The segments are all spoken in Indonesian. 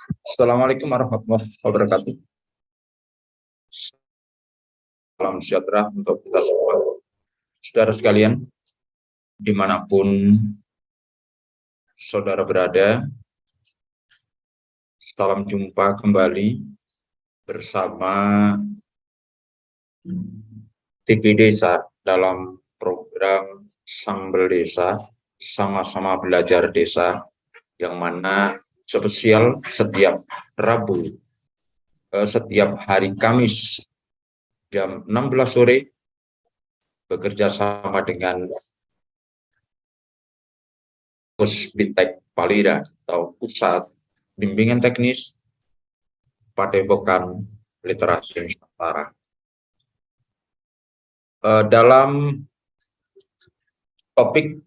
Assalamualaikum warahmatullahi wabarakatuh. Salam sejahtera untuk kita semua. Saudara sekalian, dimanapun saudara berada, salam jumpa kembali bersama TV Desa dalam program Sambel Desa, sama-sama belajar desa, yang mana spesial setiap Rabu, setiap hari Kamis jam 16 sore, bekerja sama dengan Pusbintek Palira atau Pusat Bimbingan Teknis Padepokan Literasi Nusantara. Dalam topik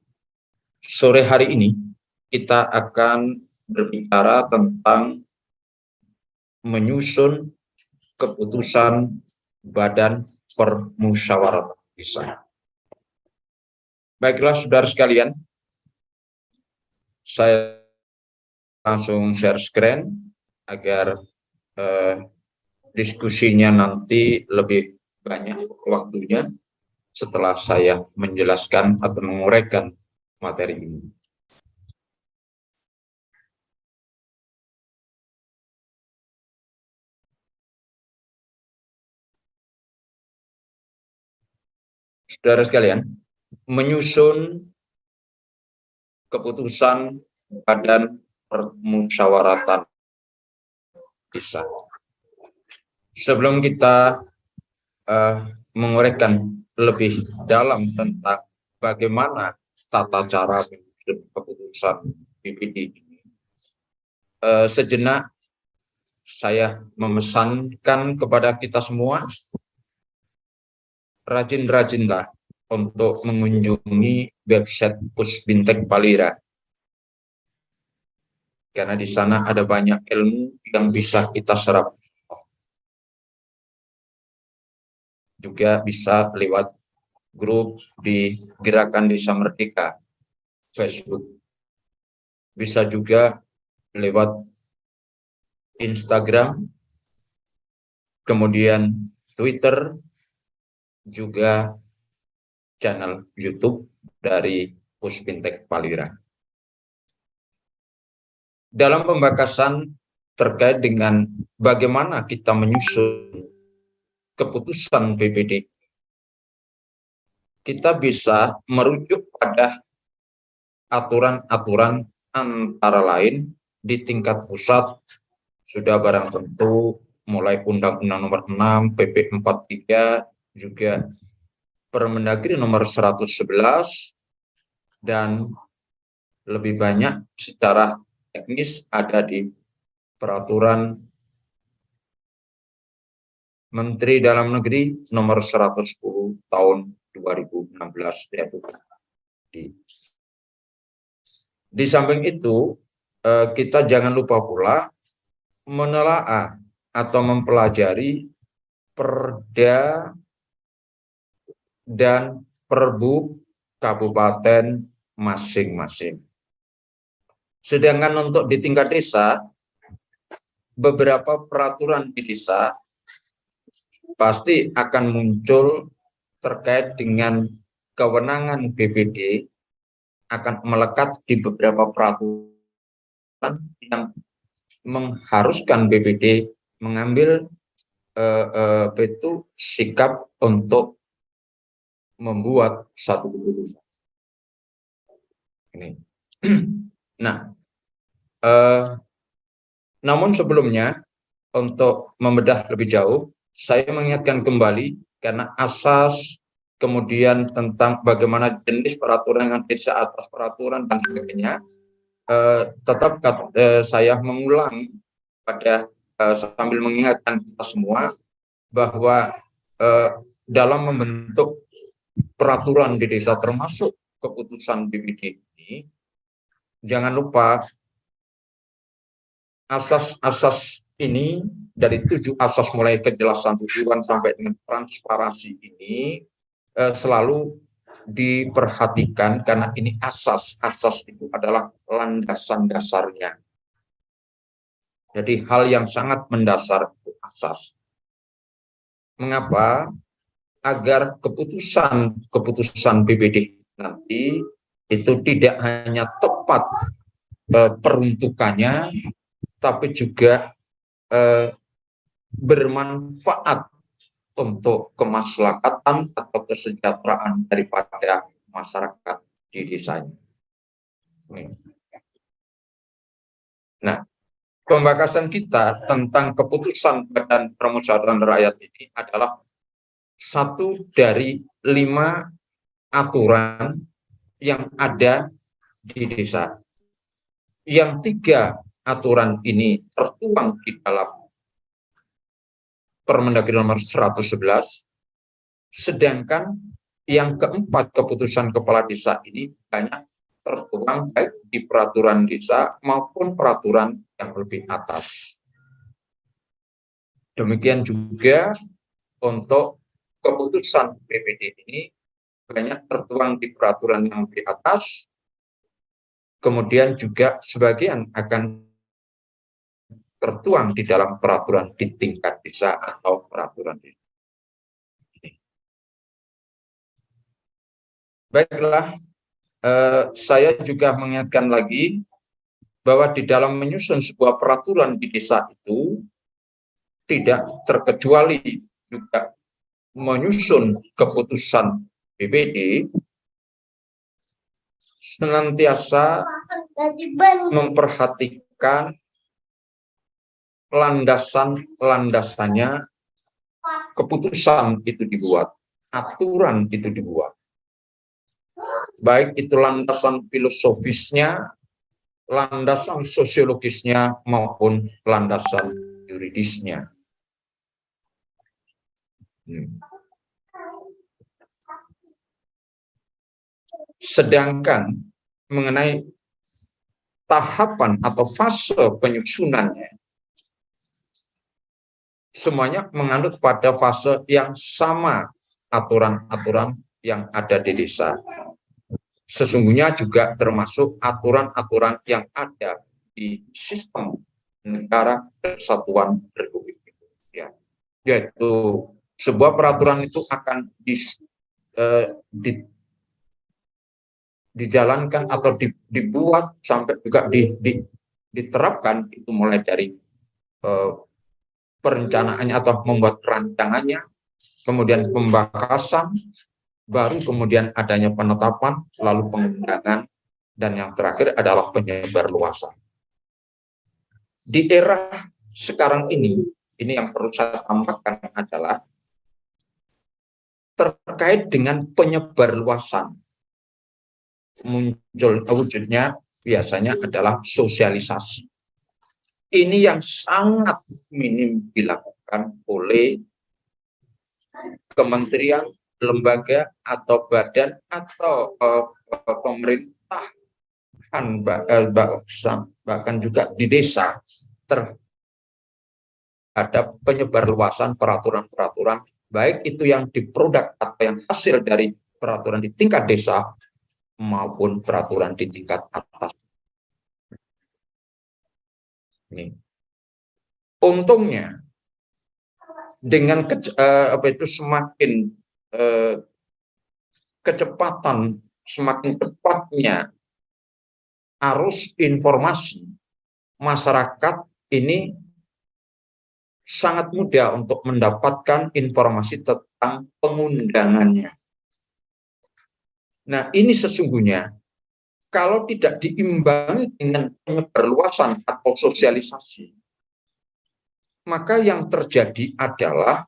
sore hari ini, kita akan berbicara tentang menyusun keputusan Badan Permusyawaratan Desa. Baiklah, saudara sekalian, saya langsung share screen agar diskusinya nanti lebih banyak waktunya setelah saya menjelaskan atau menguraikan materi ini. Saudara sekalian, menyusun keputusan Badan Permusyawaratan Desa. Sebelum kita menguraikan lebih dalam tentang bagaimana tata cara menyusun keputusan BPD ini, sejenak saya memesankan kepada kita semua, rajin-rajinlah untuk mengunjungi website Pusbintek Palira. Karena di sana ada banyak ilmu yang bisa kita serap. Juga bisa lewat grup di Gerakan Desa Merdeka Facebook. Bisa juga lewat Instagram, kemudian Twitter, juga channel YouTube dari Pusbintek Palira. Dalam pembahasan terkait dengan bagaimana kita menyusun keputusan BPD, kita bisa merujuk pada aturan-aturan antara lain di tingkat pusat sudah barang tentu mulai Undang-Undang Nomor 6, PP 43, juga Permendagri Nomor 111, dan lebih banyak secara teknis ada di Peraturan Menteri Dalam Negeri Nomor 110 Tahun 2016, yaitu di samping itu, kita jangan lupa pula menelaah atau mempelajari Perda dan Perbu kabupaten masing-masing. Sedangkan untuk di tingkat desa, beberapa peraturan di desa pasti akan muncul terkait dengan kewenangan BPD, akan melekat di beberapa peraturan yang mengharuskan BPD mengambil sikap untuk membuat satu keputusan. Ini. Nah, namun sebelumnya, untuk membedah lebih jauh, saya mengingatkan kembali karena asas, kemudian tentang bagaimana jenis peraturan yang tidak atas peraturan dan sebagainya, tetap saya mengulang pada sambil mengingatkan kita semua bahwa dalam membentuk peraturan di desa termasuk keputusan BPD ini, jangan lupa asas-asas ini, dari 7 asas mulai kejelasan tujuan sampai dengan transparansi ini selalu diperhatikan karena ini asas itu adalah landasan dasarnya. Jadi hal yang sangat mendasar itu asas. Mengapa? Agar keputusan BPD nanti itu tidak hanya tepat peruntukannya, tapi juga bermanfaat untuk kemaslahatan atau kesejahteraan daripada masyarakat di desanya. Nah, pembahasan kita tentang keputusan Badan Permusyawaratan Rakyat ini adalah satu dari 5 aturan yang ada di desa. Yang 3 aturan ini tertuang di dalam Permendagri nomor 111, sedangkan yang keempat keputusan kepala desa ini banyak tertuang baik di peraturan desa maupun peraturan yang lebih atas. Demikian juga untuk keputusan BPD ini banyak tertuang di peraturan yang di atas, kemudian juga sebagian akan tertuang di dalam peraturan di tingkat desa atau peraturan desa. Baiklah, saya juga mengingatkan lagi bahwa di dalam menyusun sebuah peraturan di desa itu tidak terkecuali juga menyusun keputusan BPD senantiasa memperhatikan landasannya keputusan itu dibuat, aturan itu dibuat. Baik itu landasan filosofisnya, landasan sosiologisnya, maupun landasan yuridisnya. Sedangkan mengenai tahapan atau fase penyusunannya, semuanya menganut pada fase yang sama aturan-aturan yang ada di desa. Sesungguhnya juga termasuk aturan-aturan yang ada di sistem negara kesatuan Republik Indonesia. Yaitu sebuah peraturan itu akan dijalankan atau dibuat sampai juga diterapkan itu mulai dari perencanaannya atau membuat rancangannya, kemudian pembahasan, baru kemudian adanya penetapan, lalu pengundangan, dan yang terakhir adalah penyebarluasan. Di era sekarang ini yang perlu saya tambahkan adalah terkait dengan penyebarluasan. Muncul wujudnya biasanya adalah sosialisasi. Ini yang sangat minim dilakukan oleh kementerian, lembaga, atau badan, atau pemerintahan, bahkan juga di desa, terhadap penyebarluasan peraturan-peraturan, baik itu yang diproduk atau yang hasil dari peraturan di tingkat desa, maupun peraturan di tingkat atas. Untungnya dengan semakin kecepatan, semakin cepatnya arus informasi, masyarakat ini sangat mudah untuk mendapatkan informasi tentang pengundangannya. Nah, ini sesungguhnya kalau tidak diimbangi dengan penyebarluasan atau sosialisasi, maka yang terjadi adalah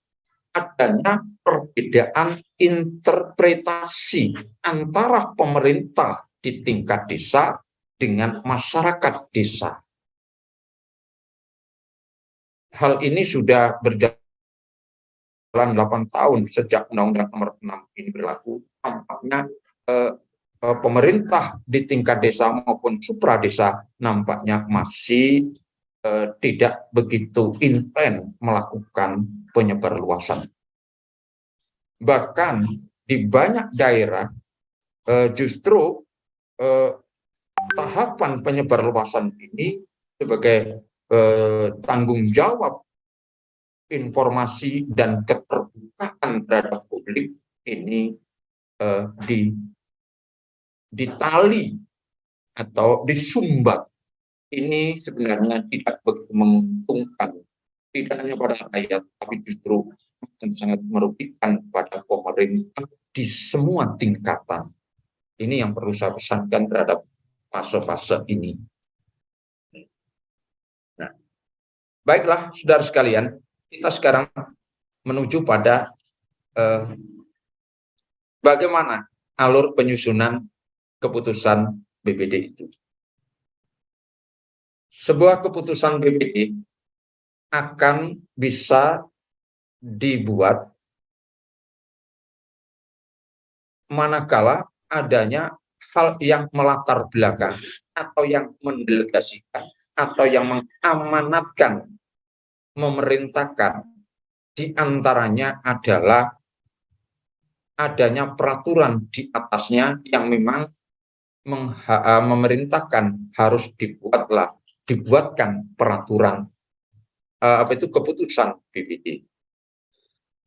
adanya perbedaan interpretasi antara pemerintah di tingkat desa dengan masyarakat desa. Hal ini sudah berjalan 8 tahun sejak Undang-Undang Nomor 6 ini berlaku. Nampaknya pemerintah di tingkat desa maupun supradesa nampaknya masih tidak begitu intens melakukan penyebarluasan. Bahkan di banyak daerah justru tahapan penyebarluasan ini sebagai tanggung jawab informasi dan keterbukaan terhadap publik ini ditali atau disumbat. Ini sebenarnya tidak begitu menguntungkan, tidak hanya pada rakyat, tapi justru akan sangat merugikan pada pemerintah di semua tingkatan. Ini yang perlu saya pesankan terhadap fase-fase ini. Nah, baiklah, saudara sekalian, kita sekarang menuju pada bagaimana alur penyusunan keputusan BPD itu. Sebuah keputusan BPD akan bisa dibuat manakala adanya hal yang melatar belakang atau yang mendelegasikan atau yang mengamanatkan, memerintahkan, diantaranya adalah adanya peraturan di atasnya yang memang memerintahkan harus dibuatkan peraturan keputusan BPD.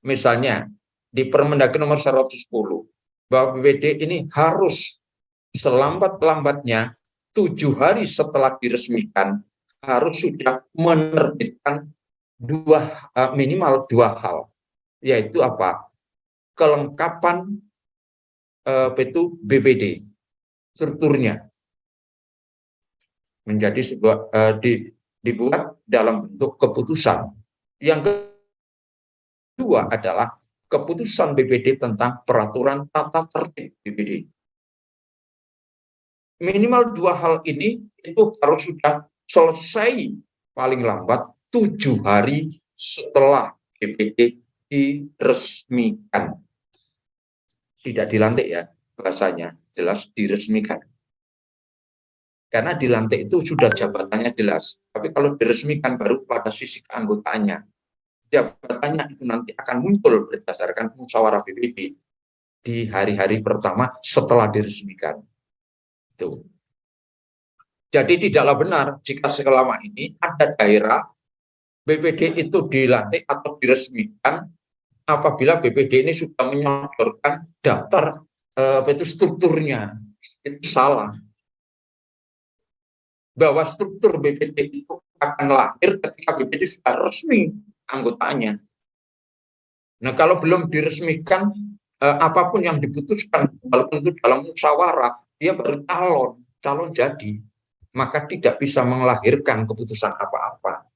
Misalnya di Permendagri nomor 110 bahwa BPD ini harus selambat-lambatnya 7 hari setelah diresmikan harus sudah menerbitkan minimal 2 hal, yaitu apa? Kelengkapan BPD, strukturnya menjadi sebuah dibuat dalam bentuk keputusan. Yang kedua adalah keputusan BPD tentang peraturan tata tertib BPD. Minimal 2 hal ini itu harus sudah selesai paling lambat 7 hari setelah BPD diresmikan. Tidak dilantik ya, bahasanya jelas diresmikan. Karena dilantik itu sudah jabatannya jelas. Tapi kalau diresmikan baru pada sisi keanggotaannya. Jabatannya itu nanti akan muncul berdasarkan musyawarah BPD di hari-hari pertama setelah diresmikan. Itu. Jadi tidaklah benar jika selama ini ada daerah BPD itu dilantik atau diresmikan apabila BPD ini sudah menyodorkan daftar itu strukturnya. Itu salah. Bahwa struktur BPD itu akan lahir ketika BPD sudah resmi anggotanya. Nah, kalau belum diresmikan, apapun yang diputuskan, walaupun itu dalam musyawarah, dia baru calon jadi, maka tidak bisa melahirkan keputusan apa-apa.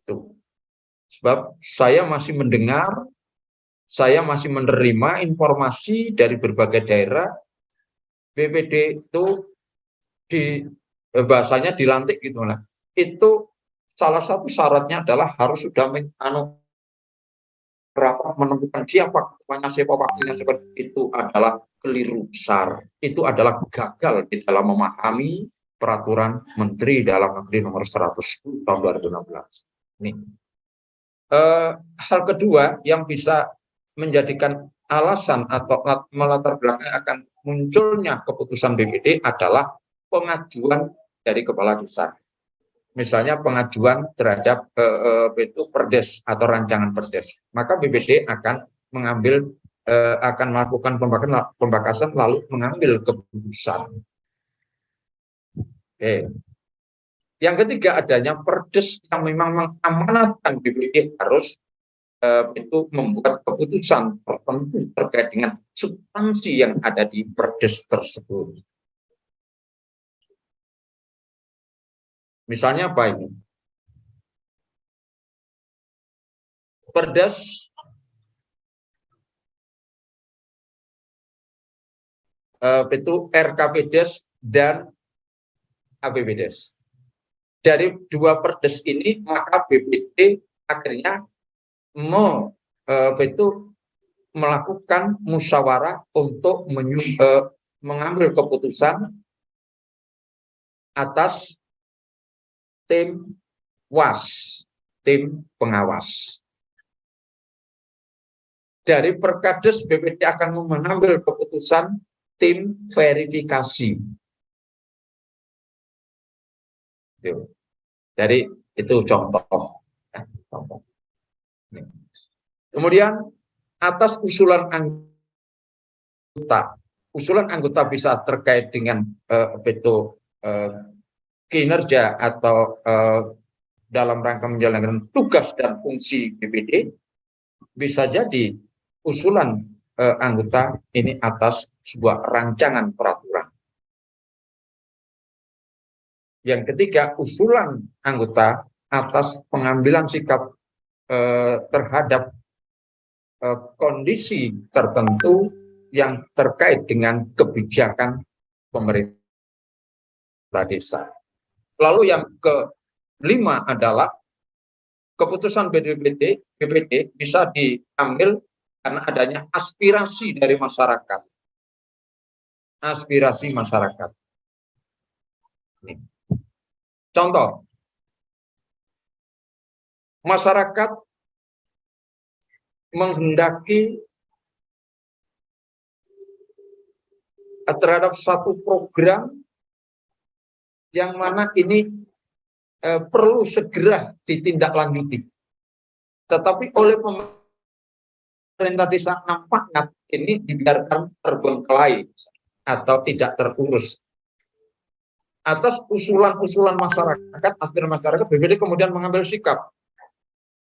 Itu. Sebab saya masih mendengar, saya masih menerima informasi dari berbagai daerah, BPD itu bahasanya dilantik gitu lah. Itu salah satu syaratnya adalah harus sudah menemukan siapa wakilnya seperti itu adalah keliru besar. Itu adalah gagal di dalam memahami peraturan Menteri Dalam Negeri nomor 110 tahun 2016. Ini. Hal kedua yang bisa menjadikan alasan atau melatar belakang akan munculnya keputusan BPD adalah pengajuan dari kepala desa. Misalnya pengajuan terhadap itu perdes atau rancangan perdes, maka BPD akan akan melakukan pembakasan lalu mengambil keputusan. Oke. Yang ketiga adanya perdes yang memang mengamanatkan BPD harus itu membuat keputusan tertentu terkait dengan substansi yang ada di perdes tersebut. Misalnya apa ini? Perdes itu RKPdes dan APBdes. Dari 2 perdes ini maka BPD akhirnya melakukan musyawarah untuk mengambil keputusan atas tim WAS, tim pengawas. Dari Perkades BPD akan mengambil keputusan tim verifikasi. Jadi itu contoh. Kemudian atas usulan anggota bisa terkait dengan kinerja atau dalam rangka menjalankan tugas dan fungsi BPD, bisa jadi usulan anggota ini atas sebuah rancangan peraturan. Yang ketiga, usulan anggota atas pengambilan sikap terhadap kondisi tertentu yang terkait dengan kebijakan pemerintah desa. Lalu yang kelima adalah keputusan BPD bisa diambil karena adanya aspirasi dari masyarakat. Aspirasi masyarakat. Contoh, masyarakat menghendaki terhadap satu program yang mana ini perlu segera ditindaklanjuti. Tetapi oleh pemerintah desa nampaknya ini dibiarkan terbengkelai atau tidak terurus. Atas usulan-usulan masyarakat, aspirasi masyarakat, BPD kemudian mengambil sikap,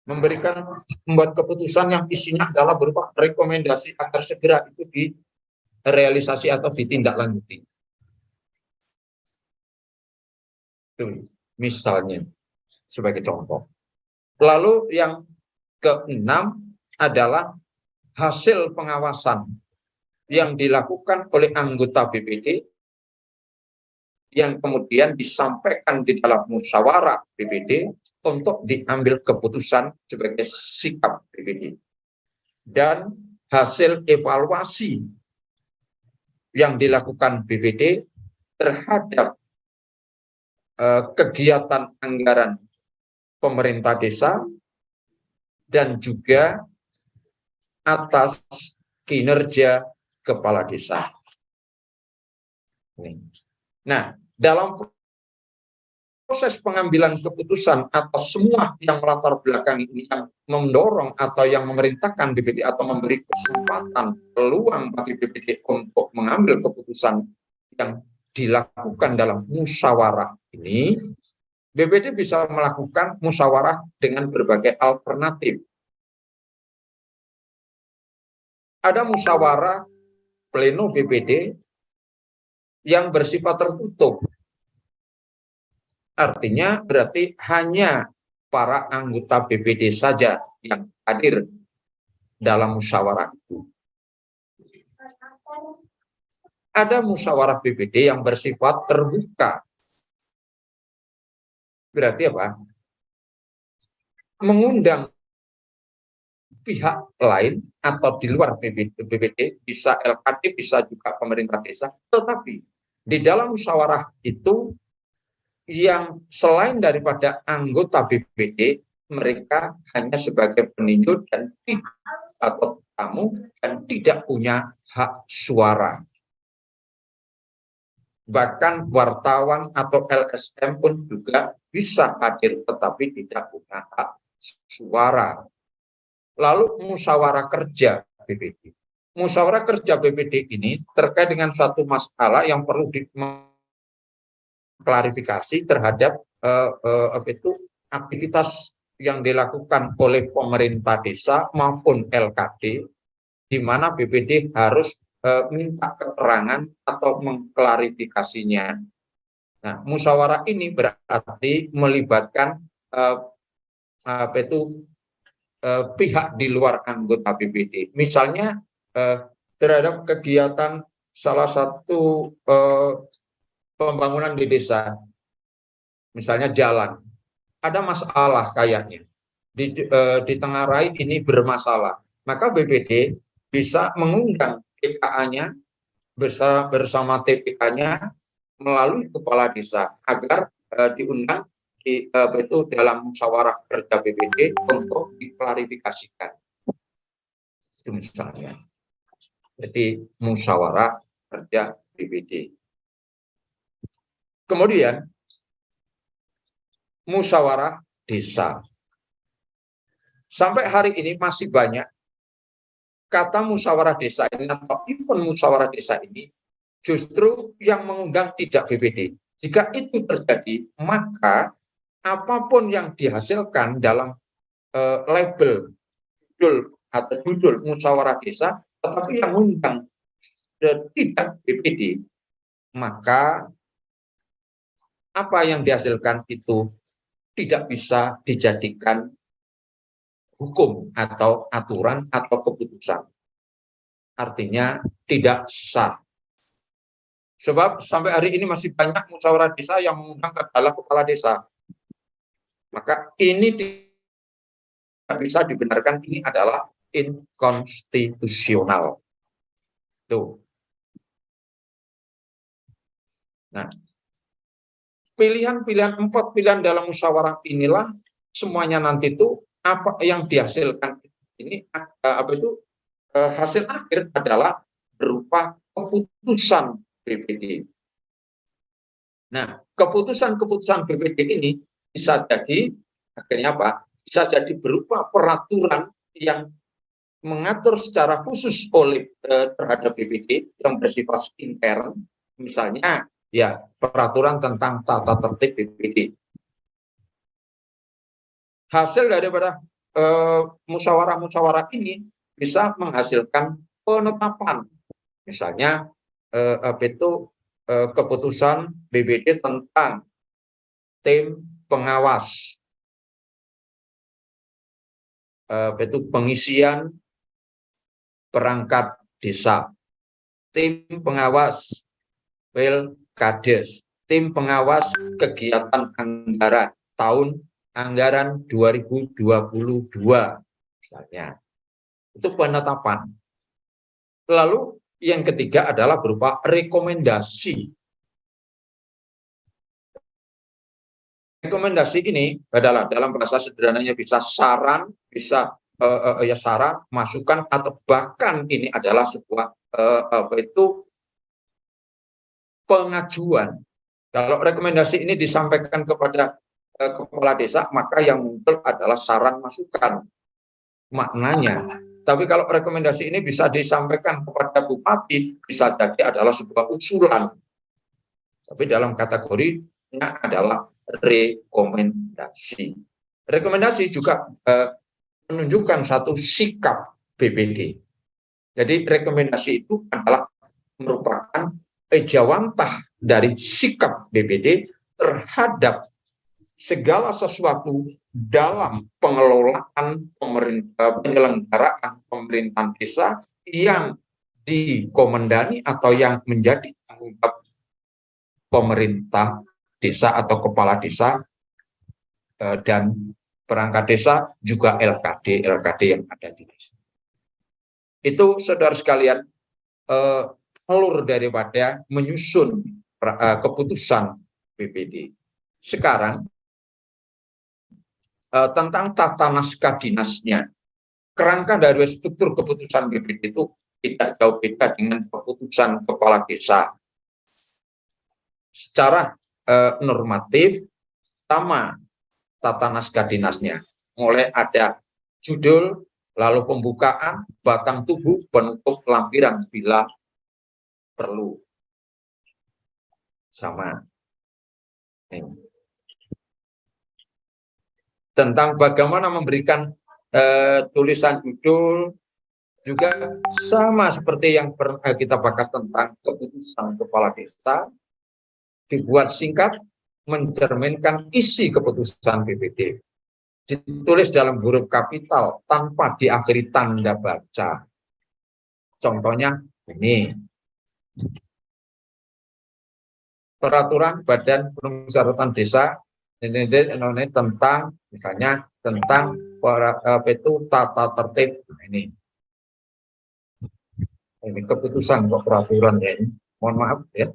membuat keputusan yang isinya adalah berupa rekomendasi agar segera itu direalisasi atau ditindaklanjuti. Itu misalnya sebagai contoh. Lalu yang keenam adalah hasil pengawasan yang dilakukan oleh anggota BPD yang kemudian disampaikan di dalam musyawarah BPD untuk diambil keputusan sebagai sikap BPD. Dan hasil evaluasi yang dilakukan BPD terhadap kegiatan anggaran pemerintah desa dan juga atas kinerja kepala desa. Nah, dalam proses pengambilan keputusan atas semua yang melatar belakang ini, yang mendorong atau yang memerintahkan BPD atau memberi kesempatan peluang bagi BPD untuk mengambil keputusan yang dilakukan dalam musyawarah ini, BPD bisa melakukan musyawarah dengan berbagai alternatif. Ada musyawarah pleno BPD yang bersifat tertutup. Artinya berarti hanya para anggota BPD saja yang hadir dalam musyawarah itu. Ada musyawarah BPD yang bersifat terbuka. Berarti apa? Mengundang pihak lain atau di luar BPD, bisa LKD, bisa juga pemerintah desa, tetapi di dalam musyawarah itu yang selain daripada anggota BPD, mereka hanya sebagai peninjau dan atau tamu dan tidak punya hak suara. Bahkan wartawan atau LSM pun juga bisa hadir tetapi tidak punya hak suara. Lalu musyawarah kerja BPD. Musyawarah kerja BPD ini terkait dengan satu masalah yang perlu diklarifikasi terhadap aktivitas yang dilakukan oleh pemerintah desa maupun LKD, di mana BPD harus minta keterangan atau mengklarifikasinya. Nah, musyawarah ini berarti melibatkan pihak di luar anggota BPD. Misalnya terhadap kegiatan salah satu pembangunan di desa, misalnya jalan, ada masalah kayaknya di Tengarai ini bermasalah, maka BPD bisa mengundang TKA-nya bersama TPK-nya melalui kepala desa agar diundang itu dalam musyawarah kerja BPD untuk diklarifikasikan. Itu misalnya. Jadi musyawarah kerja BPD. Kemudian musyawarah desa. Sampai hari ini masih banyak kata musyawarah desa ini atau event musyawarah desa ini justru yang mengundang tidak BPD. Jika itu terjadi, maka apapun yang dihasilkan dalam label judul atau judul musyawarah desa, tetapi yang mengundang tidak BPD, maka apa yang dihasilkan itu tidak bisa dijadikan hukum atau aturan atau keputusan. Artinya tidak sah. Sebab sampai hari ini masih banyak musyawarah desa yang mengundang adalah kepala desa. Maka ini tidak bisa dibenarkan, ini adalah inkonstitusional. Tuh. Nah, pilihan-pilihan 4 pilihan dalam musyawarah inilah semuanya nanti itu apa yang dihasilkan ini hasil akhir adalah berupa keputusan BPD. Nah, keputusan BPD ini bisa jadi akhirnya apa? Bisa jadi berupa peraturan yang mengatur secara khusus oleh terhadap BPD yang bersifat intern, misalnya ya peraturan tentang tata tertib BPD. Hasil daripada musyawarah-musyawarah ini bisa menghasilkan penetapan, misalnya keputusan BPD tentang tim pengawas, pengisian perangkat desa, tim pengawas Pilkades, tim pengawas kegiatan anggaran tahun anggaran 2022 misalnya. Itu penetapan. Lalu yang ketiga adalah berupa rekomendasi. Rekomendasi ini adalah dalam bahasa sederhananya bisa saran, bisa saran, masukan, atau bahkan ini adalah sebuah pengajuan. Kalau rekomendasi ini disampaikan kepada kepala desa, maka yang muncul adalah saran masukan maknanya. Tapi kalau rekomendasi ini bisa disampaikan kepada bupati, bisa jadi adalah sebuah usulan. Tapi dalam kategorinya adalah rekomendasi. Rekomendasi juga menunjukkan satu sikap BPD. Jadi rekomendasi itu adalah merupakan ejawantah dari sikap BPD terhadap segala sesuatu dalam pengelolaan penyelenggaraan pemerintahan desa yang dikomandani atau yang menjadi tanggung jawab pemerintah desa atau kepala desa dan perangkat desa, juga LKD yang ada di desa. Itu saudara sekalian alur daripada menyusun keputusan BPD. Sekarang tentang tata naskah dinasnya, kerangka dari struktur keputusan BPD itu tidak jauh beda dengan keputusan kepala desa. Secara normatif sama tata naskah dinasnya, mulai ada judul, lalu pembukaan, batang tubuh, penutup lampiran bila perlu. Sama. Tentang bagaimana memberikan tulisan judul juga sama seperti yang pernah kita bahas tentang keputusan kepala desa, dibuat singkat, mencerminkan isi keputusan BPD, ditulis dalam huruf kapital tanpa diakhiri tanda baca. Contohnya ini, peraturan Badan Permusyawaratan Desa ini tentang misalnya tentang tata tertib. Ini keputusan kok peraturan ya ini. Mohon maaf ya.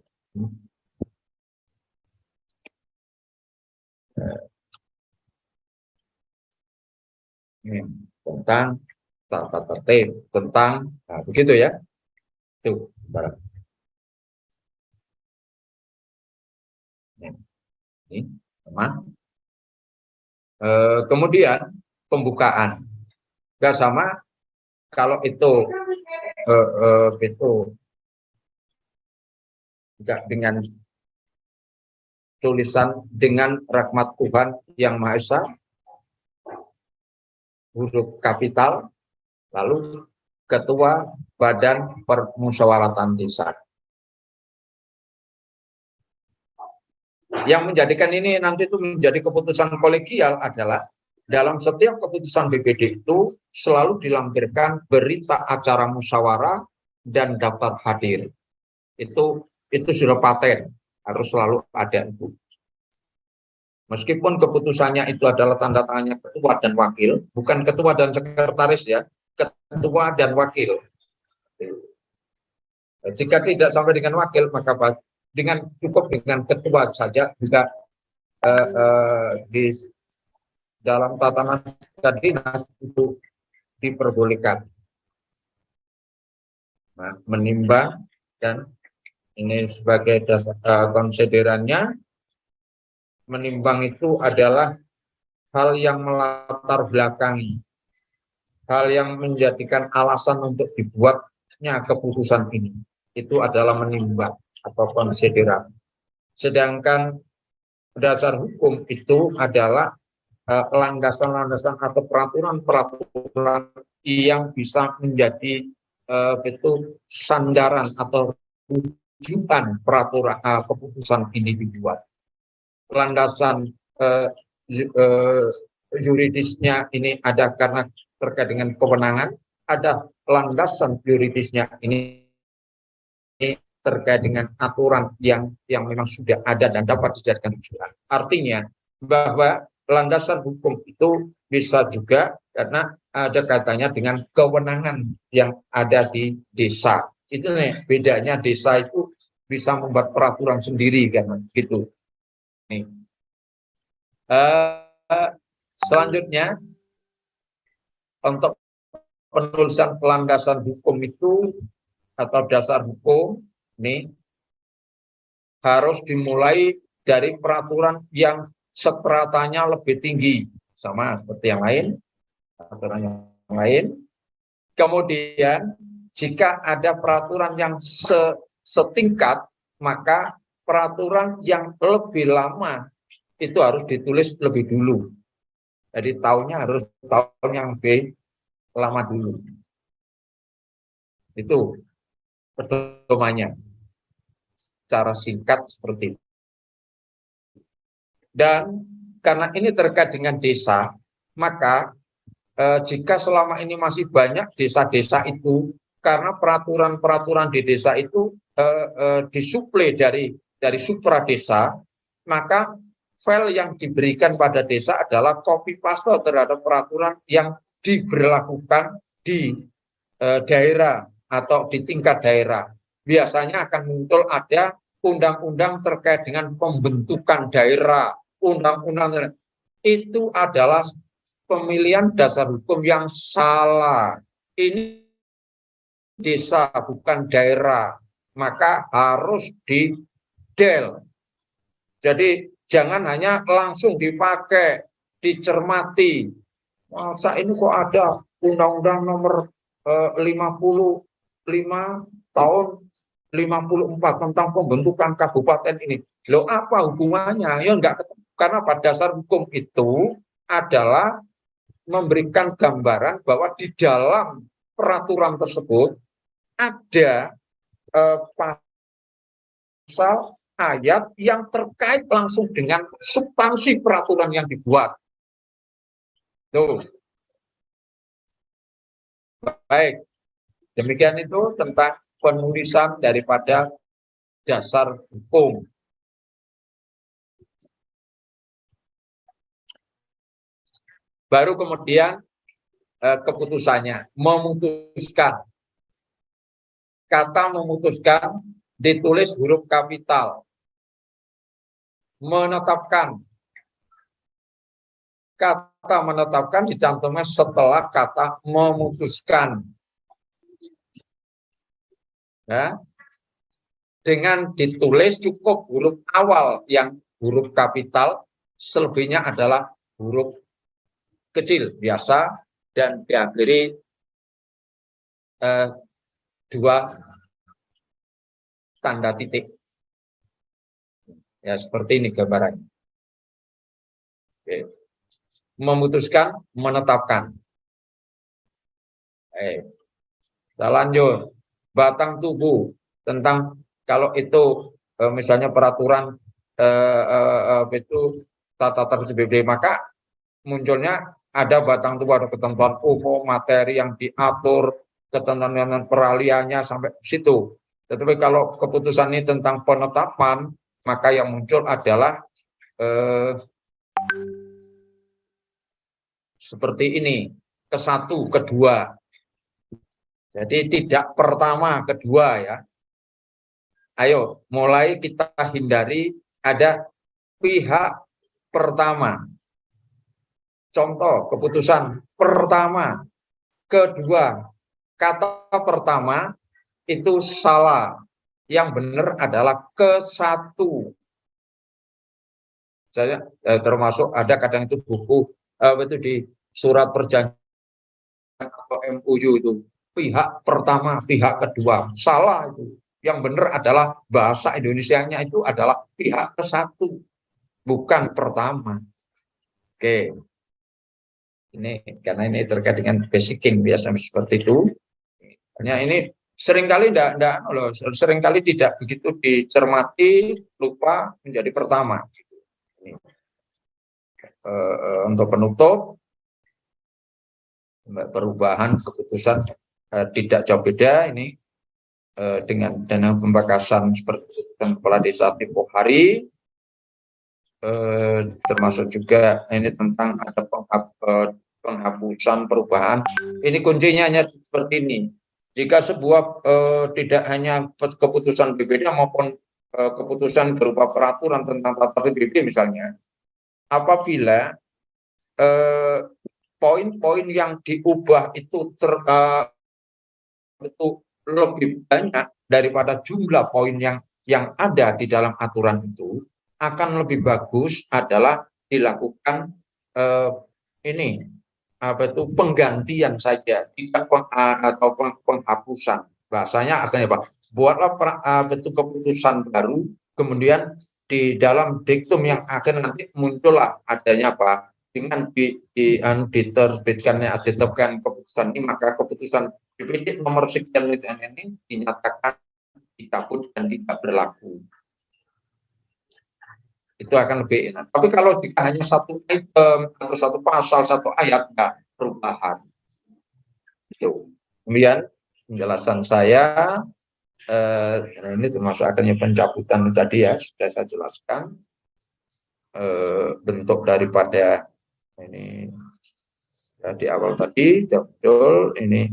Ini tentang tata tertib, tentang begitu ya. Tuh, barang. Ini teman. Kemudian pembukaan, nggak sama kalau itu nggak dengan tulisan dengan rahmat Tuhan yang Maha Esa, huruf kapital, lalu Ketua Badan Permusyawaratan Desa. Yang menjadikan ini nanti itu menjadi keputusan kolegial adalah dalam setiap keputusan BPD itu selalu dilampirkan berita acara musyawarah dan daftar hadir. Itu sudah paten, harus selalu ada itu. Meskipun keputusannya itu adalah tanda tangannya ketua dan wakil, bukan ketua dan sekretaris ya, ketua dan wakil. Jika tidak sampai dengan wakil, maka dengan cukup dengan ketua saja juga di dalam tatanan dinas itu diperbolehkan. Nah, menimbang dan ini sebagai dasar konsiderannya, menimbang itu adalah hal yang melatar belakangi, hal yang menjadikan alasan untuk dibuatnya keputusan ini. Itu adalah menimbang atau konsideran. Sedangkan dasar hukum itu adalah landasan-landasan atau peraturan-peraturan yang bisa menjadi itu sandaran atau rujukan peraturan keputusan ini dibuat. Landasan yuridisnya ini ada karena terkait dengan kewenangan, ada landasan yuridisnya ini terkait dengan aturan yang memang sudah ada dan dapat dijadikan rujukan. Artinya bahwa landasan hukum itu bisa juga karena ada kaitannya dengan kewenangan yang ada di desa. Itu nih bedanya, desa itu bisa membuat peraturan sendiri kan gitu. Nih. Selanjutnya untuk penulisan landasan hukum itu atau dasar hukum nih harus dimulai dari peraturan yang stratanya lebih tinggi, sama seperti yang lain, peraturan yang lain. Kemudian jika ada peraturan yang setingkat, maka peraturan yang lebih lama itu harus ditulis lebih dulu. Jadi tahunnya harus tahun yang lebih lama dulu. Itu pedomannya. Cara singkat seperti itu. Dan karena ini terkait dengan desa, maka jika selama ini masih banyak desa-desa itu, karena peraturan-peraturan di desa itu disuplai dari supra desa, maka file yang diberikan pada desa adalah copy paste terhadap peraturan yang diberlakukan di daerah atau di tingkat daerah. Biasanya akan muncul ada undang-undang terkait dengan pembentukan daerah, undang-undang itu adalah pemilihan dasar hukum yang salah. Ini desa bukan daerah, maka harus di-del. Jadi jangan hanya langsung dipakai, dicermati. Masa ini kok ada undang-undang nomor 55 tahun 54 tentang pembentukan kabupaten ini. Loh apa hubungannya? Ya enggak, karena pada dasar hukum itu adalah memberikan gambaran bahwa di dalam peraturan tersebut ada pasal ayat yang terkait langsung dengan substansi peraturan yang dibuat. Tuh. Baik. Demikian itu tentang penulisan daripada dasar hukum. Baru kemudian keputusannya, memutuskan. Kata memutuskan ditulis huruf kapital. Menetapkan. Kata menetapkan dicantumkan setelah kata memutuskan. Ya. Dengan ditulis cukup huruf awal yang huruf kapital, selebihnya adalah huruf kecil biasa dan diakhiri dua tanda titik. Ya, seperti ini gambarannya. Oke. Memutuskan, menetapkan. Kita lanjut. Batang tubuh tentang kalau itu misalnya peraturan itu tata tertib BPD, maka munculnya ada batang tubuh, ada ketentuan umum, materi yang diatur, ketentuan peralihannya sampai situ. Tetapi kalau keputusan ini tentang penetapan, maka yang muncul adalah seperti ini, ke satu, kedua. Jadi tidak pertama, kedua ya. Ayo, mulai kita hindari ada pihak pertama. Contoh, keputusan pertama, kedua. Kata pertama itu salah. Yang benar adalah ke satu. Saya termasuk ada kadang itu buku itu di surat perjanjian atau MOU itu. Pihak pertama, pihak kedua. Salah itu. Yang benar adalah bahasa Indonesianya itu adalah pihak ke satu, bukan pertama. Oke. Ini karena ini terkait dengan basicing biasanya seperti itu. Hanya ini seringkali seringkali tidak begitu dicermati, lupa menjadi pertama. Untuk penutup, perubahan keputusan tidak jauh beda ini dengan dana pembakasan seperti kepala desa tempo hari, termasuk juga ini tentang ada penghapusan perubahan. Ini kuncinya hanya seperti ini. Jika sebuah tidak hanya keputusan BPD maupun keputusan berupa peraturan tentang tata tertib BPD misalnya, apabila poin-poin yang diubah itu lebih banyak daripada jumlah poin yang ada di dalam aturan itu, akan lebih bagus adalah dilakukan penggantian saja, tidak atau penghapusan. Bahasanya akan apa? Buatlah keputusan baru, kemudian di dalam diktum yang akan nanti muncullah adanya apa? Dengan diterbitkannya ditetapkan keputusan ini, maka keputusan BPD nomor sekian ini dinyatakan dicabut dan tidak berlaku. Itu akan lebih enak. Tapi kalau jika hanya satu item atau satu pasal, satu ayat, enggak perubahan. Kemudian penjelasan saya ini termasuk akhirnya pencabutan tadi ya, sudah saya jelaskan bentuk daripada ini ya, di awal tadi betul ini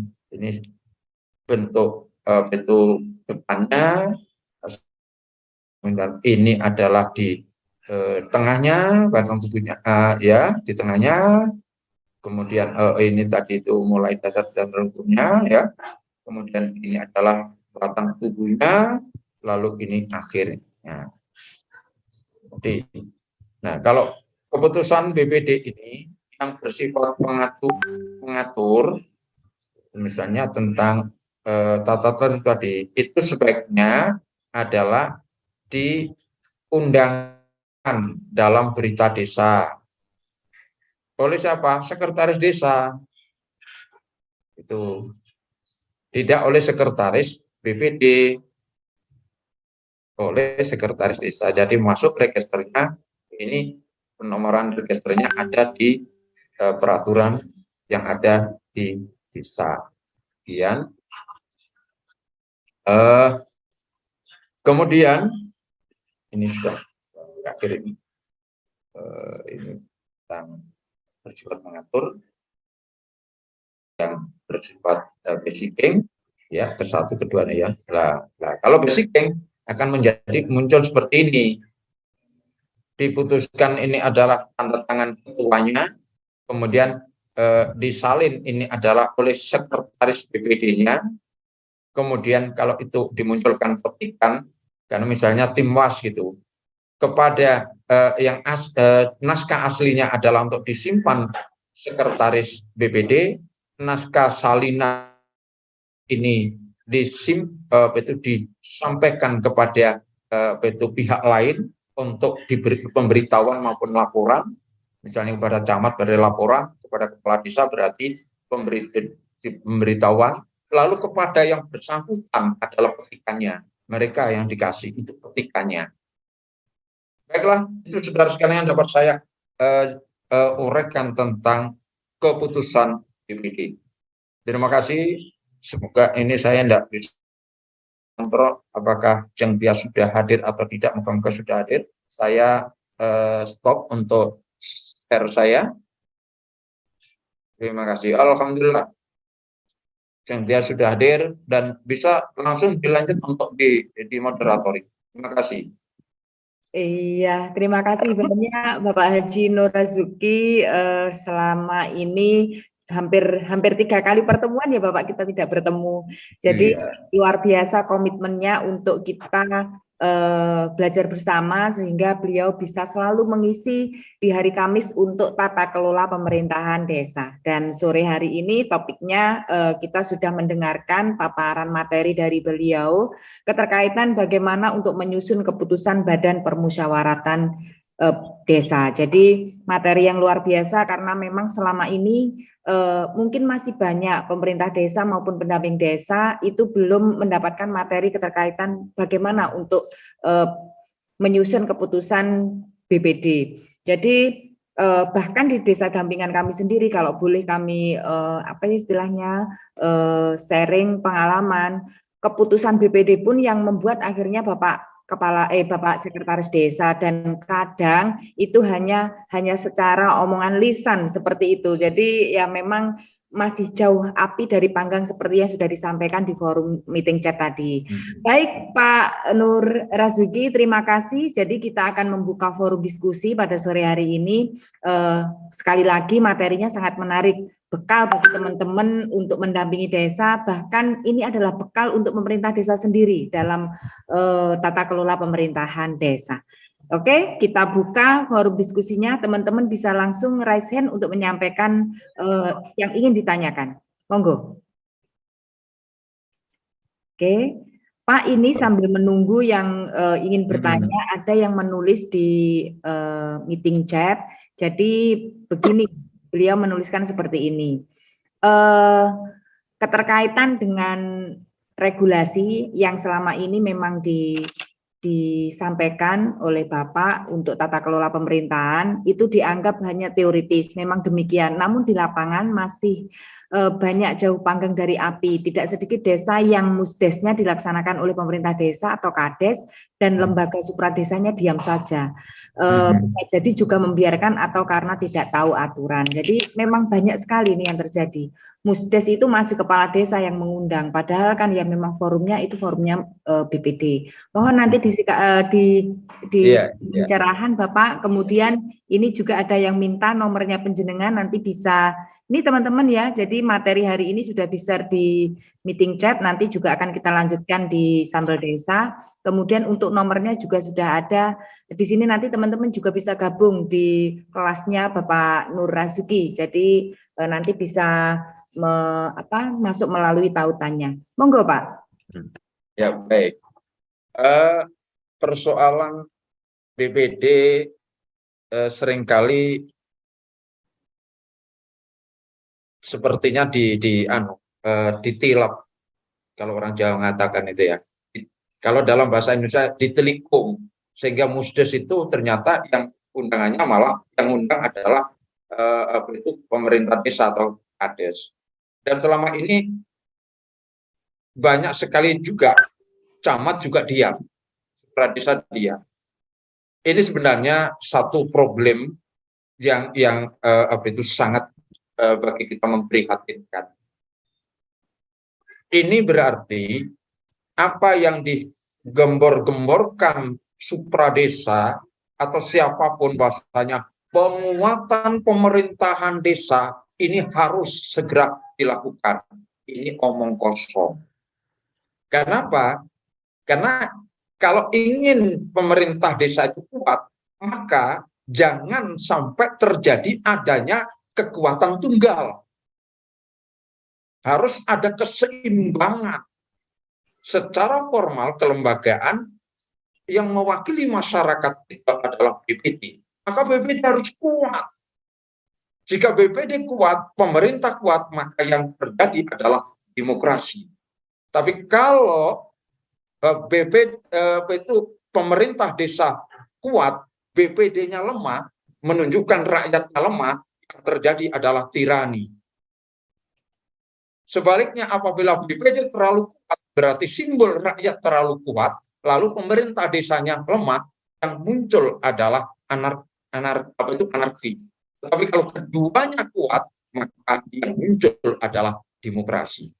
bentuk depannya, dan ini adalah di tengahnya, batang tubuhnya ya di tengahnya, kemudian ini tadi itu mulai dasar-dasar rambutnya ya, kemudian ini adalah batang tubuhnya, lalu ini akhirnya. Nah, kalau keputusan BPD ini yang bersifat mengatur misalnya tentang tata tertib tadi, itu sebaiknya adalah diundangkan dalam berita desa. Oleh siapa? Sekretaris desa. Itu. Tidak oleh sekretaris BPD. Oleh sekretaris desa. Jadi masuk registernya, ini penomoran registernya ada di peraturan yang ada di desa. Kemudian ini sudah akhir ini tentang bersifat mengatur, yang bersifat basicing ya, ke satu keduanya ya. Nah, kalau basicing akan muncul seperti ini. Diputuskan ini adalah tanda tangan ketuanya, kemudian disalin ini adalah oleh sekretaris BPD-nya. Kemudian kalau itu dimunculkan petikan, karena misalnya tim was gitu, kepada yang naskah aslinya adalah untuk disimpan sekretaris BPD, naskah salinan ini disampaikan kepada pihak lain untuk diberi pemberitahuan maupun laporan, misalnya kepada camat berarti laporan, kepada kepala desa berarti pemberitahuan, lalu kepada yang bersangkutan adalah petikannya, mereka yang dikasih itu petikannya. Baiklah, itu saudara sekalian dapat saya uraikan tentang keputusan BPD. Terima kasih. Semoga ini saya tidak bisa kontrol apakah Jeng Tia sudah hadir atau tidak. Moga-moga sudah hadir. Saya stop untuk share saya. Terima kasih. Alhamdulillah. Jeng Tia sudah hadir dan bisa langsung dilanjut untuk di moderatori. Terima kasih. Iya, terima kasih banyak Bapak Haji Nur Razuki. Selama ini hampir 3 kali pertemuan ya Bapak, kita tidak bertemu. Jadi luar biasa komitmennya untuk kita belajar bersama, sehingga beliau bisa selalu mengisi di hari Kamis untuk tata kelola pemerintahan desa. Dan sore hari ini topiknya kita sudah mendengarkan paparan materi dari beliau keterkaitan bagaimana untuk menyusun keputusan Badan Permusyawaratan Desa. Jadi materi yang luar biasa karena memang selama ini mungkin masih banyak pemerintah desa maupun pendamping desa itu belum mendapatkan materi keterkaitan bagaimana untuk menyusun keputusan BPD. Jadi bahkan di desa dampingan kami sendiri, kalau boleh kami sharing pengalaman, keputusan BPD pun yang membuat akhirnya Bapak Sekretaris Desa, dan kadang itu hanya secara omongan lisan seperti itu. Jadi ya memang masih jauh api dari panggang seperti yang sudah disampaikan di forum meeting chat tadi. Baik Pak Nur Razuki, terima kasih. Jadi kita akan membuka forum diskusi pada sore hari ini. Sekali lagi materinya sangat menarik, bekal bagi teman-teman untuk mendampingi desa, bahkan ini adalah bekal untuk pemerintah desa sendiri dalam tata kelola pemerintahan desa. Oke, kita buka forum diskusinya, teman-teman bisa langsung raise hand untuk menyampaikan yang ingin ditanyakan. Monggo. Oke, Pak, ini sambil menunggu yang ingin bertanya, ada yang menulis di meeting chat. Jadi begini, beliau menuliskan seperti ini. Keterkaitan dengan regulasi yang selama ini memang disampaikan oleh Bapak untuk tata kelola pemerintahan itu dianggap hanya teoritis, memang demikian. Namun di lapangan masih banyak jauh panggang dari api. Tidak sedikit desa yang musdesnya dilaksanakan oleh pemerintah desa atau kades dan lembaga supradesanya diam saja. Bisa jadi juga membiarkan atau karena tidak tahu aturan. Jadi memang banyak sekali ini yang terjadi. Musdes itu masih kepala desa yang mengundang, padahal kan ya memang forumnya BPD. Mohon nanti pencerahan Bapak. Kemudian ini juga ada yang minta nomornya penjenengan, nanti bisa. Ini teman-teman ya, jadi materi hari ini sudah di-share di meeting chat, nanti juga akan kita lanjutkan di Sambal Desa. Kemudian untuk nomornya juga sudah ada. Di sini nanti teman-teman juga bisa gabung di kelasnya Bapak Nur Razuki. Jadi nanti bisa masuk melalui tautannya. Monggo Pak. Ya baik. Persoalan BPD seringkali sepertinya ditilap, kalau orang Jawa mengatakan itu ya. Kalau dalam bahasa Indonesia ditelikung, sehingga musdes itu ternyata yang undangannya malah yang undang adalah pemerintah desa atau kades. Dan selama ini banyak sekali juga camat juga diam, desa diam. Ini sebenarnya satu problem yang sangat bagi kita memprihatinkan. Ini berarti apa yang digembor-gemborkan supradesa atau siapapun bahasanya, penguatan pemerintahan desa ini harus segera dilakukan. Ini omong kosong. Kenapa? Karena kalau ingin pemerintah desa itu kuat, maka jangan sampai terjadi adanya kekuatan tunggal. Harus ada keseimbangan. Secara formal kelembagaan yang mewakili masyarakat adalah BPD. Maka BPD harus kuat. Jika BPD kuat, pemerintah kuat, maka yang terjadi adalah demokrasi. Tapi kalau itu pemerintah desa kuat, BPD-nya lemah, menunjukkan rakyatnya lemah, yang terjadi adalah tirani. Sebaliknya apabila BPD terlalu kuat, berarti simbol rakyat terlalu kuat, lalu pemerintah desanya lemah, yang muncul adalah anarki. Tetapi kalau keduanya kuat, maka yang muncul adalah demokrasi.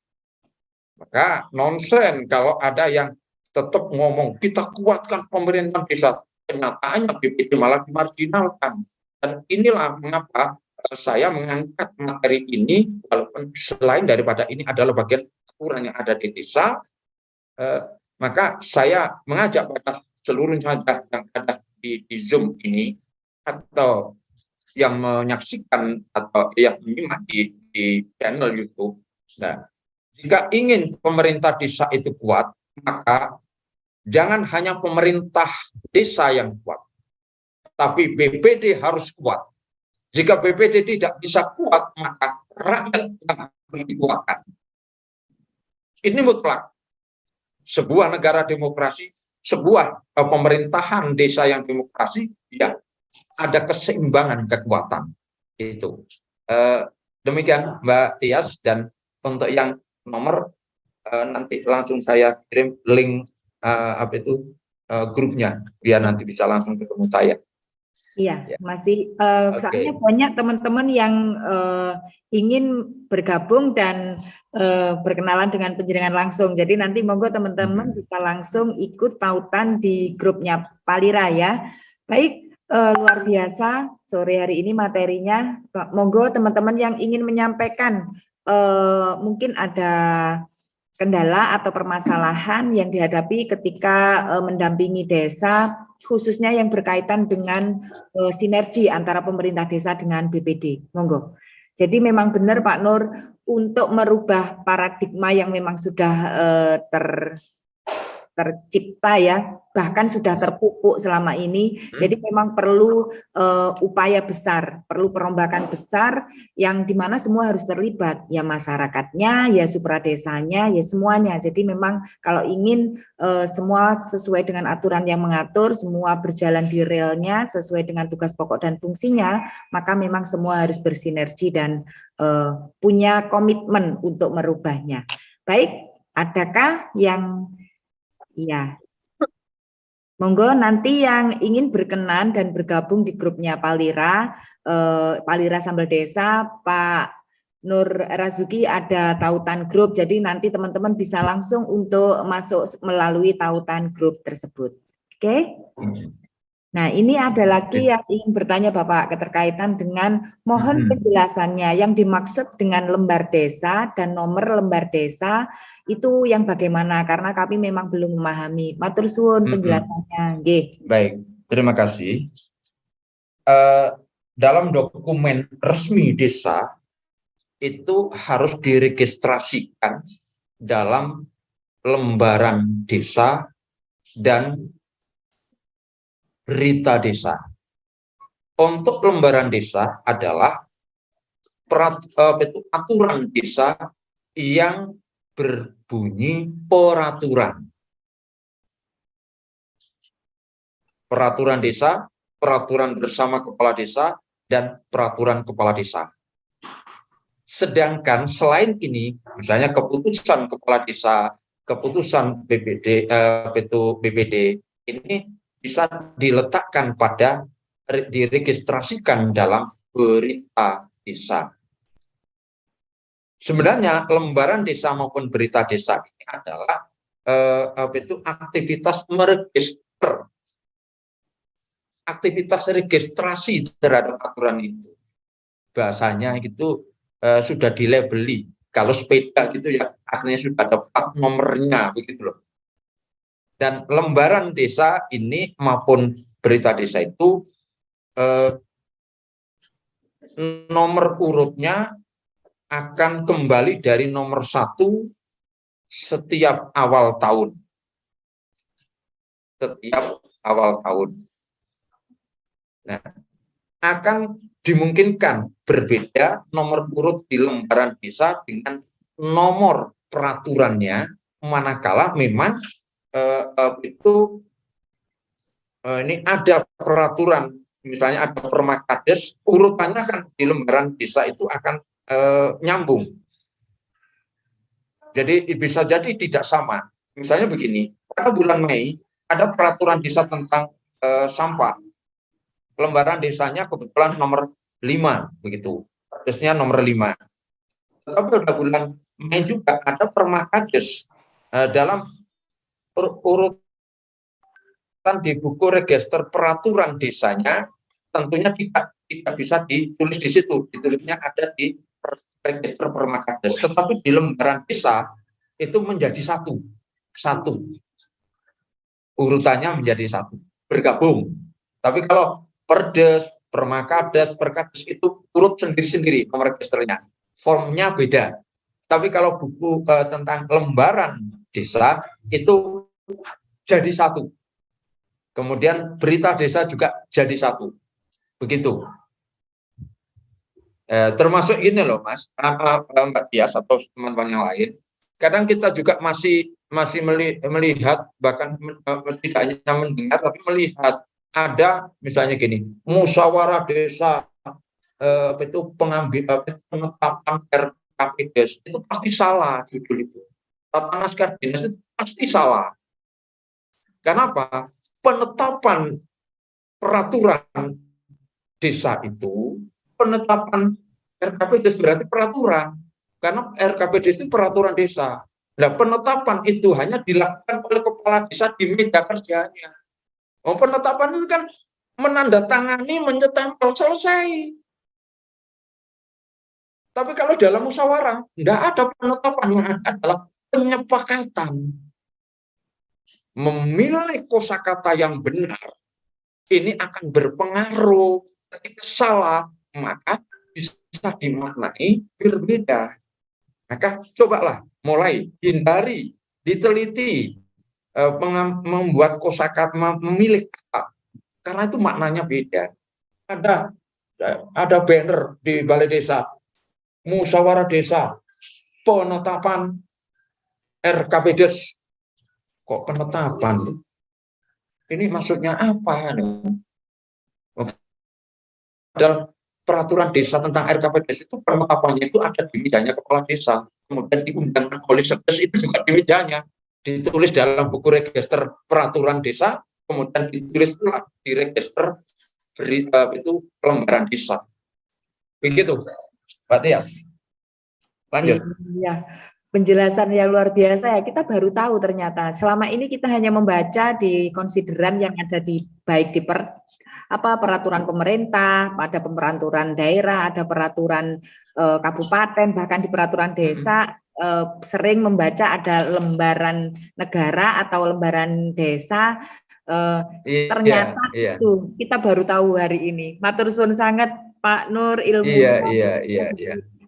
Maka nonsen kalau ada yang tetap ngomong kita kuatkan pemerintah desa, kenyataannya BPD malah dimarginalkan. Dan inilah mengapa saya mengangkat materi ini, walaupun selain daripada ini adalah bagian aturan yang ada di desa, maka saya mengajak pada seluruh yang ada di Zoom ini, atau yang menyaksikan atau yang menyimak di channel YouTube. Nah, jika ingin pemerintah desa itu kuat, maka jangan hanya pemerintah desa yang kuat, tapi BPD harus kuat. Jika BPD tidak bisa kuat, maka rakyat yang harus dikuatkan. Ini mutlak. Sebuah negara demokrasi, sebuah pemerintahan desa yang demokrasi, ya ada keseimbangan kekuatan. Itu. Demikian Mbak Tias, dan untuk yang nomor nanti langsung saya kirim link grupnya, biar nanti bisa langsung ketemu saya. Iya, masih soalnya banyak teman-teman yang ingin bergabung dan berkenalan dengan penjaringan langsung. Jadi nanti monggo teman-teman bisa langsung ikut tautan di grupnya Palira ya. Baik, luar biasa sore hari ini materinya. Monggo teman-teman yang ingin menyampaikan mungkin ada kendala atau permasalahan yang dihadapi ketika mendampingi desa, khususnya yang berkaitan dengan sinergi antara pemerintah desa dengan BPD. Monggo. Jadi memang benar Pak Nur, untuk merubah paradigma yang memang sudah tercipta ya, bahkan sudah terpupuk selama ini. Jadi memang perlu upaya besar, perlu perombakan besar yang dimana semua harus terlibat, ya masyarakatnya, ya supradesanya, ya semuanya. Jadi memang kalau ingin semua sesuai dengan aturan yang mengatur, semua berjalan di relnya sesuai dengan tugas pokok dan fungsinya, maka memang semua harus bersinergi dan punya komitmen untuk merubahnya. Baik, adakah yang iya, monggo nanti yang ingin berkenan dan bergabung di grupnya Palira, Palira Sambal Desa, Pak Nur Razuki ada tautan grup, jadi nanti teman-teman bisa langsung untuk masuk melalui tautan grup tersebut. Oke? Nah, ini ada lagi yang ingin bertanya Bapak keterkaitan dengan mohon penjelasannya yang dimaksud dengan lembar desa dan nomor lembar desa itu yang bagaimana, karena kami memang belum memahami. Matur suwun penjelasannya. Nggih. Baik, terima kasih. Dalam dokumen resmi desa itu harus diregistrasikan dalam lembaran desa dan berita desa. Untuk lembaran desa adalah aturan desa yang berbunyi peraturan. Peraturan desa, peraturan bersama kepala desa, dan peraturan kepala desa. Sedangkan selain ini, misalnya keputusan kepala desa, keputusan BPD ini bisa diletakkan pada, diregistrasikan dalam berita desa. Sebenarnya lembaran desa maupun berita desa ini adalah aktivitas meregister, aktivitas registrasi terhadap aturan itu. Bahasanya itu sudah dilabeli. Kalau sepeda gitu ya, akhirnya sudah ada plat nomornya begitu loh. Dan lembaran desa ini maupun berita desa itu nomor urutnya akan kembali dari nomor 1 setiap awal tahun. Setiap awal tahun. Nah, akan dimungkinkan berbeda nomor urut di lembaran desa dengan nomor peraturannya, manakala memang itu ini ada peraturan, misalnya ada Permakades, urutannya kan di lembaran desa itu akan nyambung. Jadi bisa jadi tidak sama. Misalnya begini, pada bulan Mei ada peraturan desa tentang sampah. Lembaran desanya kebetulan nomor 5 begitu. Hadesnya nomor 5. Tetapi pada bulan Mei juga ada Permakades dalam urutan di buku register peraturan desanya tentunya tidak bisa ditulis di situ, ditulisnya ada di register Permakades. Tetapi di lembaran desa itu menjadi satu urutannya menjadi satu, bergabung. Tapi kalau Perdes, Permakades, Perkades itu urut sendiri-sendiri nomor registernya, formnya beda. Tapi kalau buku tentang lembaran desa itu jadi satu. Kemudian berita desa juga jadi satu. Begitu. Termasuk ini loh Mas, Mbak Tias atau teman-teman yang lain. Kadang kita juga masih melihat, bahkan tidak hanya mendengar, tapi melihat ada misalnya gini, musyawarah desa itu penetapan RKPDes itu pasti salah judul itu. Tata naskah dinas itu pasti salah. Kenapa? Penetapan peraturan desa itu, penetapan RKPDes berarti peraturan. Karena RKPDes itu peraturan desa. Nah, penetapan itu hanya dilakukan oleh kepala desa di meja kerjanya. Oh, penetapan itu kan menandatangani, menyetempel, selesai. Tapi kalau dalam musyawarah, tidak ada penetapan, yang ada adalah penyepakatan. Memilih kosakata yang benar, ini akan berpengaruh. Ketika salah, maka bisa dimaknai berbeda. Maka cobalah mulai hindari, diteliti, membuat kosakata, memilih kata, karena itu maknanya beda. Ada banner di balai desa, musyawarah desa, penetapan RKPDes. Kok penetapan? Ini maksudnya apa? Padahal peraturan desa tentang RKPDes itu penetapannya itu ada di mejanya kepala desa, kemudian diundangkan oleh Sekdes itu juga di mejanya, ditulis dalam buku register peraturan desa, kemudian ditulis pula di register berita itu lembaran desa. Begitu, Pak Tias. Lanjut. Iya, penjelasan yang luar biasa ya. Kita baru tahu ternyata selama ini kita hanya membaca di konsideran yang ada di baik di peraturan pemerintah, ada peraturan daerah, ada peraturan kabupaten, bahkan di peraturan desa sering membaca ada lembaran negara atau lembaran desa. Ternyata itu kita baru tahu hari ini. Matur suwun sangat Pak Nur, ilmunya. Iya.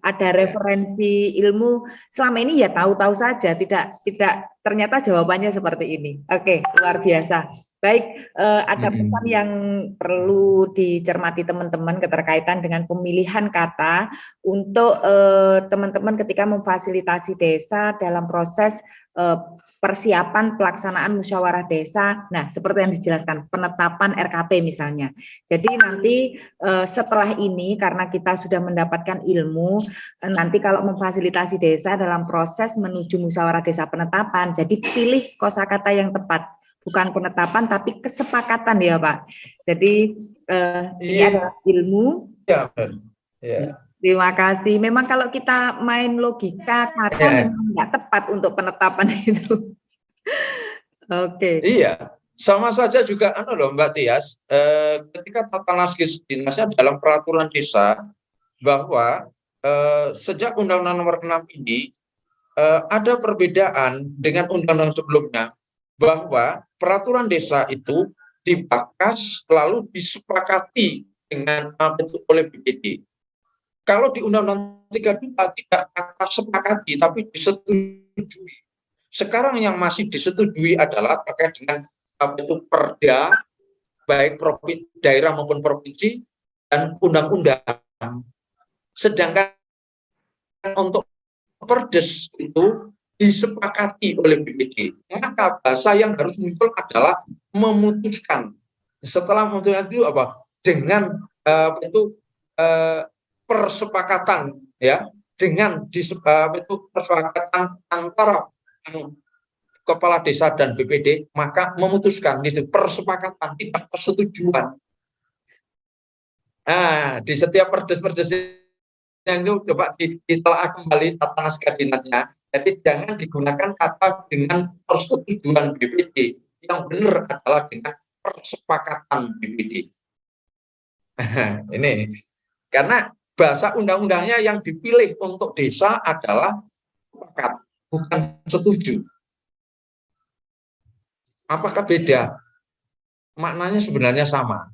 Ada referensi ilmu selama ini ya tahu-tahu saja, tidak ternyata jawabannya seperti ini. Oke, luar biasa. Baik, ada pesan yang perlu dicermati teman-teman keterkaitan dengan pemilihan kata untuk teman-teman ketika memfasilitasi desa dalam proses persiapan pelaksanaan musyawarah desa. Nah, seperti yang dijelaskan, penetapan RKP misalnya. Jadi nanti setelah ini, karena kita sudah mendapatkan ilmu, nanti kalau memfasilitasi desa dalam proses menuju musyawarah desa penetapan, jadi pilih kosakata yang tepat. Bukan penetapan, tapi kesepakatan ya Pak. Jadi ini adalah ilmu. Iya. Terima kasih. Memang kalau kita main logika, kata memang nggak tepat untuk penetapan itu. Oke. Iya, sama saja juga Mbak Tias, ketika tata naskah dinasnya dalam peraturan desa, bahwa sejak Undang-Undang Nomor 6 ini ada perbedaan dengan undang-undang sebelumnya, bahwa peraturan desa itu dibahas lalu disepakati dengan oleh BPD. Kalau di Undang-Undang 32 tidak kata sepakati, tapi disetujui. Sekarang yang masih disetujui adalah terkait dengan itu perda, baik daerah maupun provinsi, dan undang-undang. Sedangkan untuk perdes itu disepakati oleh BPD. Maka bahasa yang harus muncul adalah memutuskan. Setelah memutuskan itu apa? Dengan itu persepakatan, ya, dengan itu persepakatan antara kepala desa dan BPD, maka memutuskan itu persepakatan, tidak persetujuan. Nah, di setiap perdes-perdes yang itu coba ditelaah kembali tata naskah dinasnya. Jadi jangan digunakan kata dengan persetujuan BPD. Yang benar adalah dengan persepakatan BPD. Ini karena bahasa undang-undangnya yang dipilih untuk desa adalah sepakat, bukan setuju. Apakah beda? Maknanya sebenarnya sama.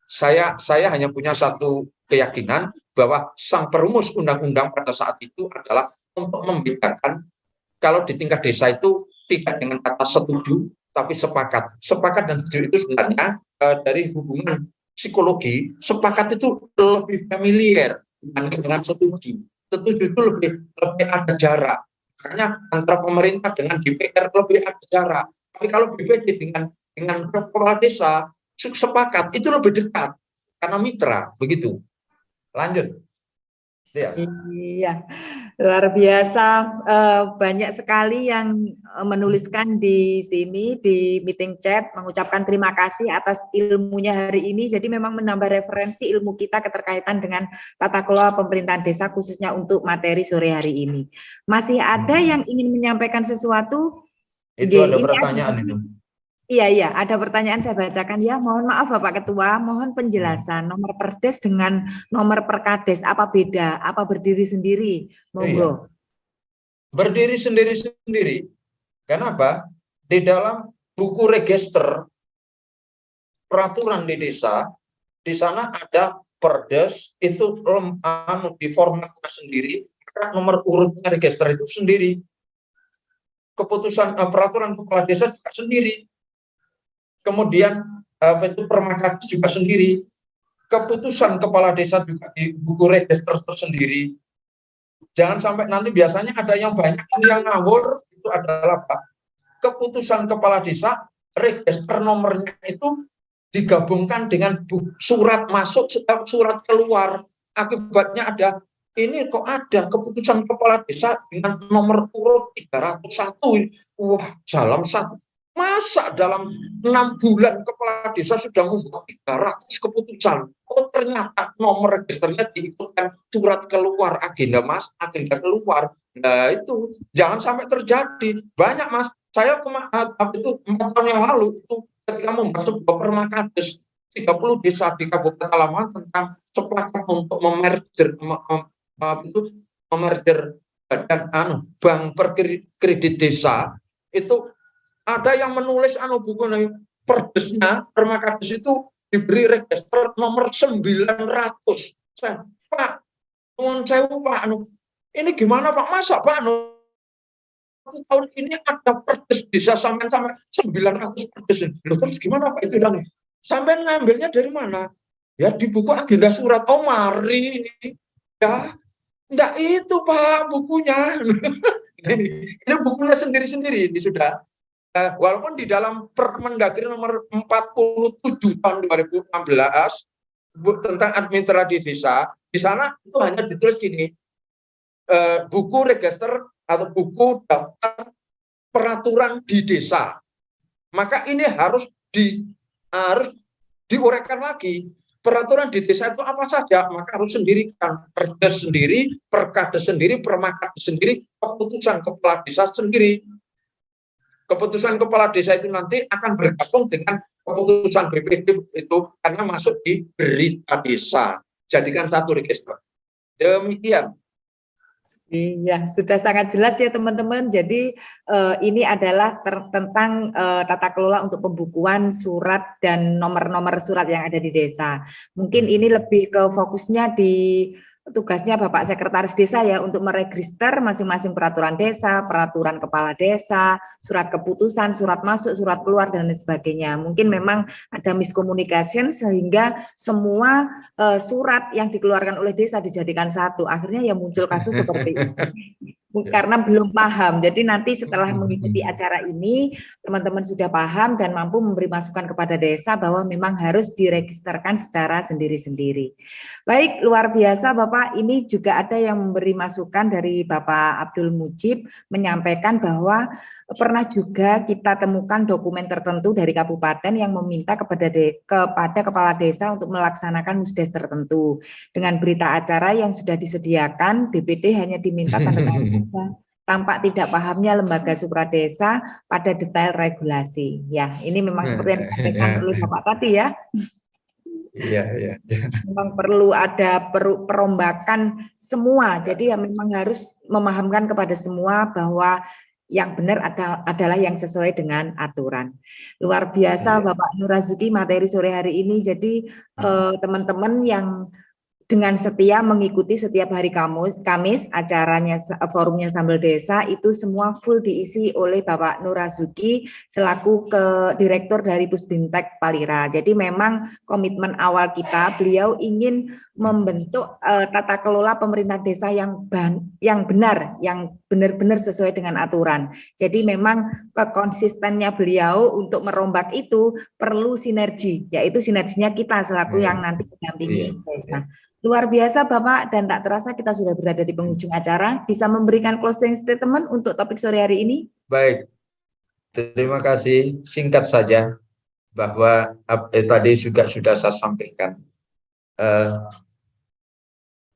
Saya hanya punya satu keyakinan bahwa sang perumus undang-undang pada saat itu adalah untuk membedakan kalau di tingkat desa itu tidak dengan kata setuju, tapi sepakat. Sepakat dan setuju itu sebenarnya dari hubungan psikologi, sepakat itu lebih familiar dibanding dengan setuju. Setuju itu lebih ada jarak. Makanya antara pemerintah dengan DPR lebih ada jarak. Tapi kalau BPD dengan kepala desa sepakat itu lebih dekat karena mitra, begitu. Lanjut. Iya, luar biasa. Banyak sekali yang menuliskan di sini di meeting chat mengucapkan terima kasih atas ilmunya hari ini. Jadi memang menambah referensi ilmu kita keterkaitan dengan tata kelola pemerintahan desa khususnya untuk materi sore hari ini. Masih ada yang ingin menyampaikan sesuatu? Itu ada pertanyaan itu. Iya, ada pertanyaan saya bacakan ya. Mohon maaf Bapak Ketua, mohon penjelasan nomor perdes dengan nomor perkades apa beda? Apa berdiri sendiri? Monggo. Berdiri sendiri-sendiri. Kenapa? Di dalam buku register peraturan di desa, di sana ada perdes itu di formatnya sendiri, nomor urutnya register itu sendiri. Keputusan peraturan kepala desa juga sendiri. Kemudian itu permakades juga sendiri. Keputusan kepala desa juga di buku register tersendiri. Jangan sampai nanti biasanya ada yang banyak ini yang ngawur, itu adalah Pak. Keputusan kepala desa, register nomornya itu digabungkan dengan surat masuk, surat keluar. Akibatnya ada, ini kok ada keputusan kepala desa dengan nomor urut 301. Wah, dalam satu. Masa dalam 6 bulan kepala desa sudah membuat 300 keputusan. Oh ternyata nomor registernya diikutkan surat keluar, agenda keluar. Nah itu jangan sampai terjadi. Banyak Mas, saya itu 4 tahun yang lalu itu ketika membuat sebuah permakades 30 desa di Kabupaten Lamongan tentang sepakat untuk memerger badan bank perkredit desa, itu ada yang menulis buku perdesnya permakades itu diberi register nomor 900. Pak, ini gimana Pak? Masa Pak tahun ini ada perdes desa sampai 900 perdes. Loh, terus gimana Pak itu dan sampai ngambilnya dari mana? Ya di buku agenda surat. Oh mari ini ya enggak itu Pak bukunya. Ini bukunya sendiri-sendiri ini sudah. Walaupun di dalam Permendagri nomor 47 tahun 2016 tentang administrasi desa, di sana itu hanya ditulis gini, buku register atau buku daftar peraturan di desa. Maka ini harus diuraikan lagi. Peraturan di desa itu apa saja, maka harus sendirikan. Perdes sendiri, perkades sendiri, permakades sendiri, keputusan kepala desa sendiri. Keputusan kepala desa itu nanti akan bergabung dengan keputusan BPD itu karena masuk di berita desa. Jadikan satu register. Demikian. Iya, sudah sangat jelas ya teman-teman. Jadi ini adalah tentang tata kelola untuk pembukuan surat dan nomor-nomor surat yang ada di desa. Mungkin ini lebih ke fokusnya di tugasnya Bapak Sekretaris Desa ya untuk meregister masing-masing peraturan desa, peraturan kepala desa, surat keputusan, surat masuk, surat keluar dan lain sebagainya. Mungkin memang ada miskomunikasi sehingga semua surat yang dikeluarkan oleh desa dijadikan satu. Akhirnya yang muncul kasus seperti ini. Karena belum paham. Jadi nanti setelah mengikuti acara ini, teman-teman sudah paham dan mampu memberi masukan kepada desa bahwa memang harus diregisterkan secara sendiri-sendiri. Baik, luar biasa Bapak. Ini juga ada yang memberi masukan dari Bapak Abdul Mujib menyampaikan bahwa pernah juga kita temukan dokumen tertentu dari kabupaten yang meminta kepada kepala desa untuk melaksanakan musdes tertentu. Dengan berita acara yang sudah disediakan, BPD hanya diminta tanda tangan tampak tidak pahamnya lembaga supradesa pada detail regulasi. Ya, ini memang seperti yang disampaikan oleh Bapak tadi ya. Iya. Memang perlu ada perombakan semua. Jadi ya memang harus memahamkan kepada semua bahwa yang benar adalah yang sesuai dengan aturan. Luar biasa Bapak Nur Razuki materi sore hari ini. Jadi teman-teman yang dengan setia mengikuti setiap hari Kamis acaranya forumnya Sambal Desa itu semua full diisi oleh Bapak Nur Razuki selaku Direktur dari Pusbintek Palira. Jadi memang komitmen awal kita, beliau ingin membentuk tata kelola pemerintah desa yang benar, yang benar-benar sesuai dengan aturan. Jadi memang konsistennya beliau untuk merombak itu perlu sinergi, yaitu sinerginya kita selaku yang nanti mendampingi desa. Luar biasa Bapak, dan tak terasa kita sudah berada di penghujung acara. Bisa memberikan closing statement untuk topik sore hari ini? Baik, terima kasih. Singkat saja bahwa tadi juga sudah saya sampaikan.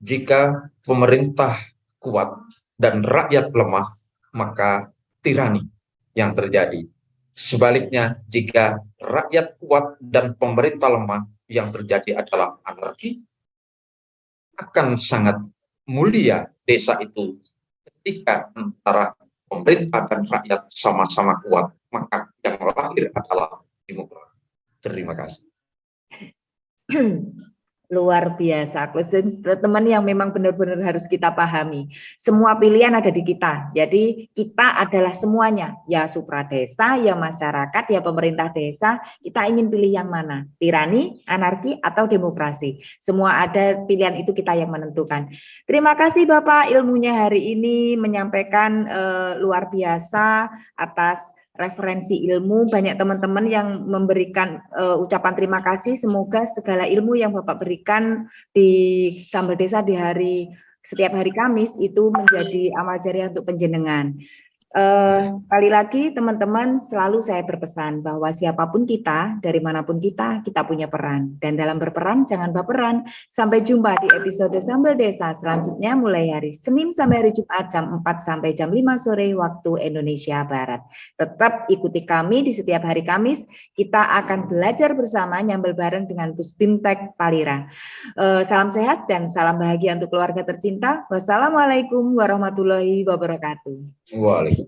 Jika pemerintah kuat dan rakyat lemah, maka tirani yang terjadi. Sebaliknya, jika rakyat kuat dan pemerintah lemah, yang terjadi adalah anarki. Akan sangat mulia desa itu ketika antara pemerintah dan rakyat sama-sama kuat, maka yang lahir adalah demokrasi. Terima kasih. Luar biasa, teman yang memang benar-benar harus kita pahami. Semua pilihan ada di kita, jadi kita adalah semuanya, ya supradesa, ya masyarakat, ya pemerintah desa, kita ingin pilih yang mana, tirani, anarki, atau demokrasi. Semua ada, pilihan itu kita yang menentukan. Terima kasih Bapak ilmunya hari ini menyampaikan luar biasa atas referensi ilmu, banyak teman-teman yang memberikan ucapan terima kasih. Semoga segala ilmu yang Bapak berikan di Sambal Desa di setiap hari Kamis itu menjadi amal jariah untuk penjenengan. Sekali lagi teman-teman, selalu saya berpesan bahwa siapapun kita, dari manapun kita punya peran. Dan dalam berperan jangan baperan. Sampai jumpa di episode Sambal Desa selanjutnya mulai hari Senin sampai hari Jumat jam 4 sampai jam 5 sore waktu Indonesia Barat. Tetap ikuti kami di setiap hari Kamis. Kita akan belajar bersama nyambel bareng dengan Pusbintek Palira. Salam sehat dan salam bahagia untuk keluarga tercinta. Wassalamualaikum warahmatullahi wabarakatuh. Waalaikumsalam.